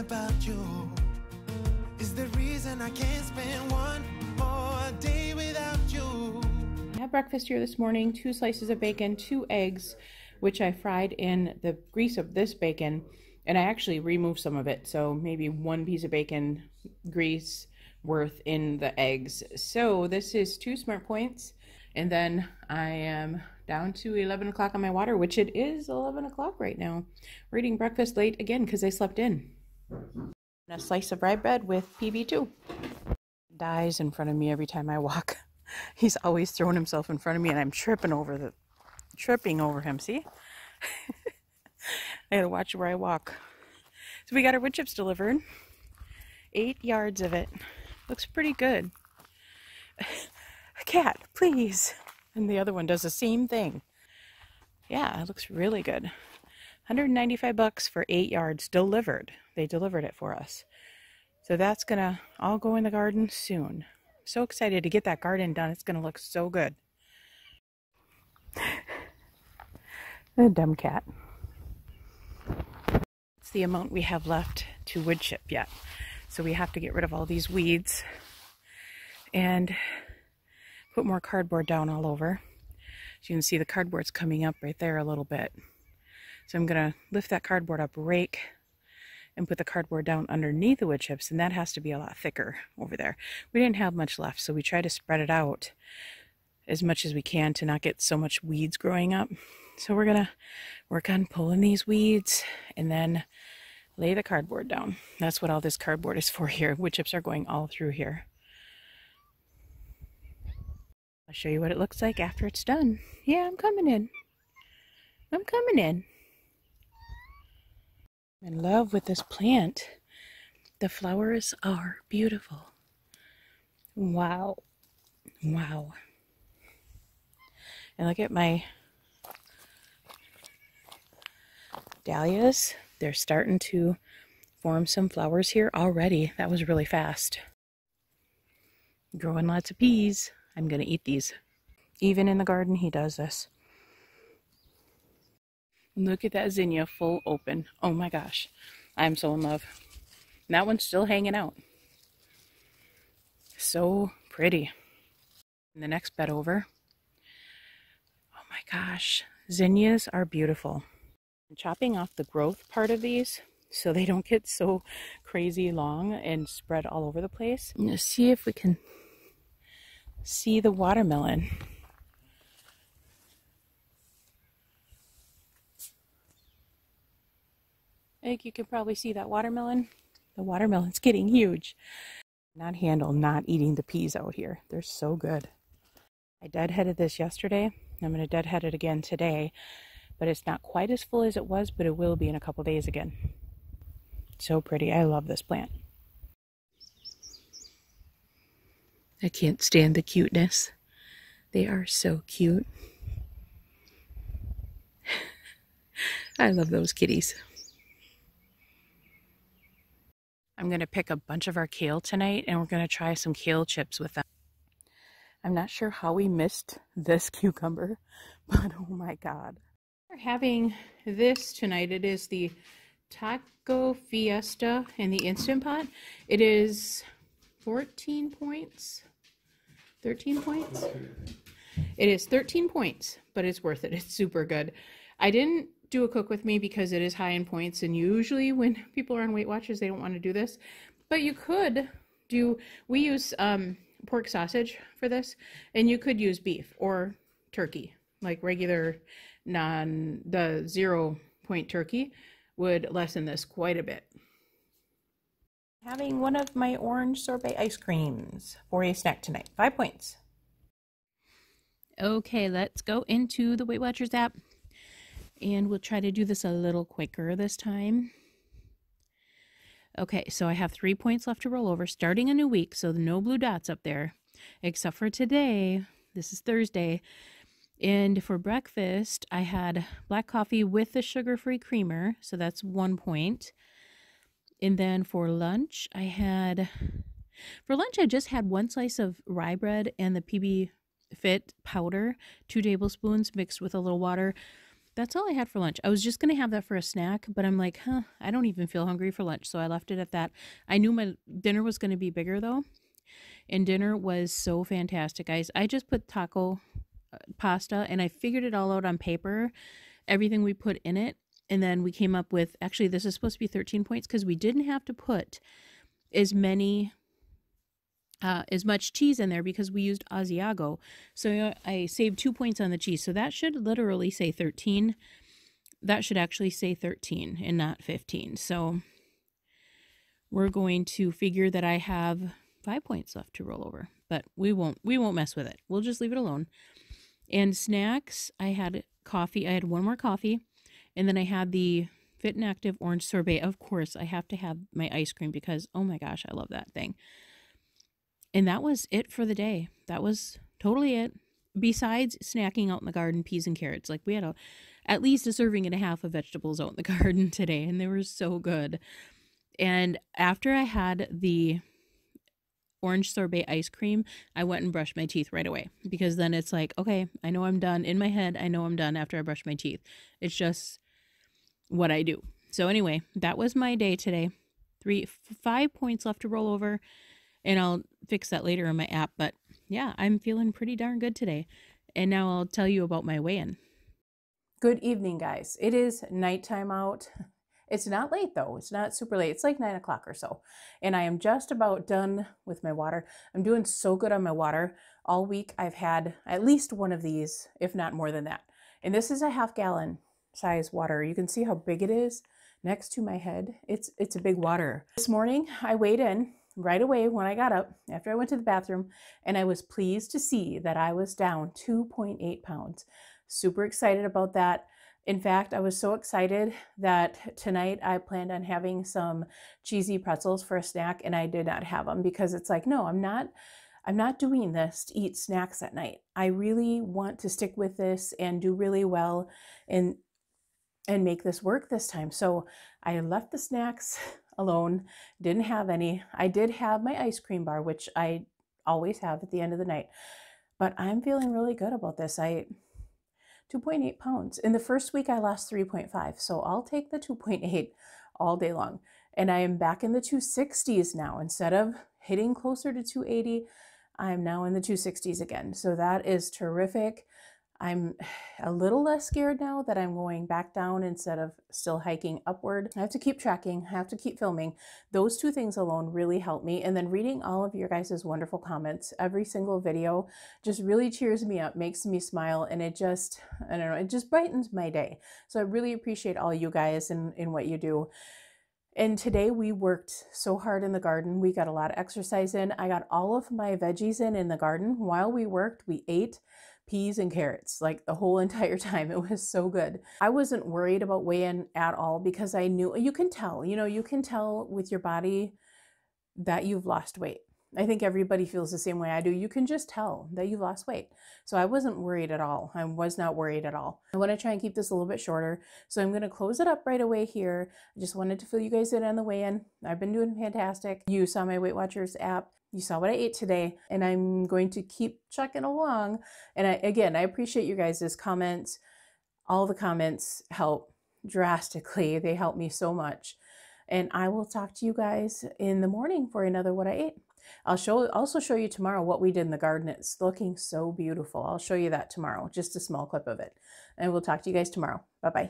about you is the reason I can't spend one more day without you. I had breakfast here this morning, 2 slices of bacon, 2 eggs, which I fried in the grease of this bacon, and I actually removed some of it, so maybe 1 piece of bacon grease worth in the eggs. So this is 2 Smart Points, and then I am down to 11 o'clock on my water, which it is 11 o'clock right now. We're eating breakfast late again because I slept in. And a slice of rye bread with PB2. Dies in front of me every time I walk. He's always throwing himself in front of me, and I'm tripping over him. See? I gotta watch where I walk. So we got our wood chips delivered. 8 yards of it. Looks pretty good. Cat, please. And the other one does the same thing. Yeah, it looks really good. $195 for 8 yards delivered. They delivered it for us. So that's gonna all go in the garden soon. So excited to get that garden done. It's gonna look so good. The dumb cat. It's the amount we have left to wood chip yet. So we have to get rid of all these weeds and put more cardboard down all over. So you can see the cardboard's coming up right there a little bit. So I'm gonna lift that cardboard up, rake, and put the cardboard down underneath the wood chips, and that has to be a lot thicker over there. We didn't have much left, so we try to spread it out as much as we can to not get so much weeds growing up. So we're gonna work on pulling these weeds and then lay the cardboard down. That's what all this cardboard is for here. Wood chips are going all through here. I'll show you what it looks like after it's done. Yeah, I'm coming in. I'm coming in. I'm in love with this plant. The flowers are beautiful. Wow. Wow. And look at my dahlias. They're starting to form some flowers here already. That was really fast. Growing lots of peas. I'm going to eat these. Even in the garden, he does this. Look at that zinnia full open. Oh my gosh. I'm so in love. And that one's still hanging out. So pretty. And the next bed over. Oh my gosh. Zinnias are beautiful. I'm chopping off the growth part of these so they don't get so crazy long and spread all over the place. Let's see if we can see the watermelon. I think you can probably see that watermelon. The watermelon's getting huge. Not handle not eating the peas out here. They're so good. I deadheaded this yesterday. I'm going to deadhead it again today. But it's not quite as full as it was, but it will be in a couple days again. So pretty. I love this plant. I can't stand the cuteness. They are so cute. I love those kitties. I'm going to pick a bunch of our kale tonight, and we're going to try some kale chips with them. I'm not sure how we missed this cucumber, but oh my God. We're having this tonight. It is the Taco Fiesta in the Instant Pot. It is 14 points. 13 points? It is 13 points, but it's worth it. It's super good. I didn't do a cook with me because it is high in points, and usually when people are on Weight Watchers, they don't want to do this. But you could do, we use pork sausage for this, and you could use beef or turkey, like regular the 0-point turkey would lessen this quite a bit. Having one of my orange sorbet ice creams for a snack tonight. 5 points. Okay, let's go into the Weight Watchers app, and we'll try to do this a little quicker this time. Okay, so I have 3 points left to roll over, starting a new week, so no blue dots up there, except for today. This is Thursday. And for breakfast, I had black coffee with the sugar-free creamer, so that's 1 point. And then for lunch, I just had 1 slice of rye bread and the PB Fit powder, 2 tablespoons mixed with a little water. that's all I had for lunch. I was just going to have that for a snack, but I'm like, I don't even feel hungry for lunch. So I left it at that. I knew my dinner was going to be bigger though. And dinner was so fantastic, guys. I just put taco pasta and I figured it all out on paper, everything we put in it. And then we came up with, actually, this is supposed to be 13 points because we didn't have to put as much cheese in there because we used Asiago. So I saved 2 points on the cheese. So that should literally say 13. That should actually say 13 and not 15. So we're going to figure that I have 5 points left to roll over, but we won't mess with it. We'll just leave it alone. And snacks, I had coffee. I had one more coffee, and then I had the Fit and Active orange sorbet. Of course, I have to have my ice cream because, oh my gosh, I love that thing. And that was it for the day. That was totally it. Besides snacking out in the garden, peas and carrots. Like we had at least a serving and a half of vegetables out in the garden today, and they were so good. And after I had the orange sorbet ice cream, I went and brushed my teeth right away because then it's like, okay, I know I'm done. In my head, I know I'm done after I brush my teeth. It's just what I do. So anyway, that was my day today. 5 points left to roll over, and I'll fix that later in my app. But yeah, I'm feeling pretty darn good today. And now I'll tell you about my weigh-in. Good evening, guys. It is nighttime out. It's not late though. It's not super late. It's like 9 o'clock or so. And I am just about done with my water. I'm doing so good on my water. All week I've had at least one of these, if not more than that. And this is a 1/2 gallon size water. You can see how big it is next to my head. It's a big water. This morning I weighed in right away when I got up after I went to the bathroom, and I was pleased to see that I was down 2.8 pounds. Super excited about that. In fact, I was so excited that tonight I planned on having some cheesy pretzels for a snack, and I did not have them because it's like, no, I'm not doing this to eat snacks at night. I really want to stick with this and do really well and make this work this time. So I left the snacks alone, didn't have any. I did have my ice cream bar, which I always have at the end of the night, but I'm feeling really good about this. 2.8 pounds. In the first week, I lost 3.5. So I'll take the 2.8 all day long. And I am back in the 260s now. Instead of hitting closer to 280, I'm now in the 260s again. So that is terrific. I'm a little less scared now that I'm going back down instead of still hiking upward. I have to keep tracking, I have to keep filming. Those two things alone really help me. And then reading all of your guys' wonderful comments, every single video just really cheers me up, makes me smile, and it just, I don't know, it just brightens my day. So I really appreciate all you guys and what you do. And today we worked so hard in the garden. We got a lot of exercise in. I got all of my veggies in the garden. While we worked, we ate peas and carrots like the whole entire time. It was so good. I wasn't worried about weigh-in at all because I knew, you can tell, you can tell with your body that you've lost weight. I think everybody feels the same way I do. You can just tell that you've lost weight. So I wasn't worried at all. I was not worried at all. I want to try and keep this a little bit shorter. So I'm going to close it up right away here. I just wanted to fill you guys in on the weigh-in. I've been doing fantastic. You saw my Weight Watchers app. You saw what I ate today, and I'm going to keep chugging along. And I appreciate you guys' comments. All the comments help drastically. They help me so much. And I will talk to you guys in the morning for another What I Ate. I'll also show you tomorrow what we did in the garden. It's looking so beautiful. I'll show you that tomorrow, just a small clip of it. And we'll talk to you guys tomorrow. Bye-bye.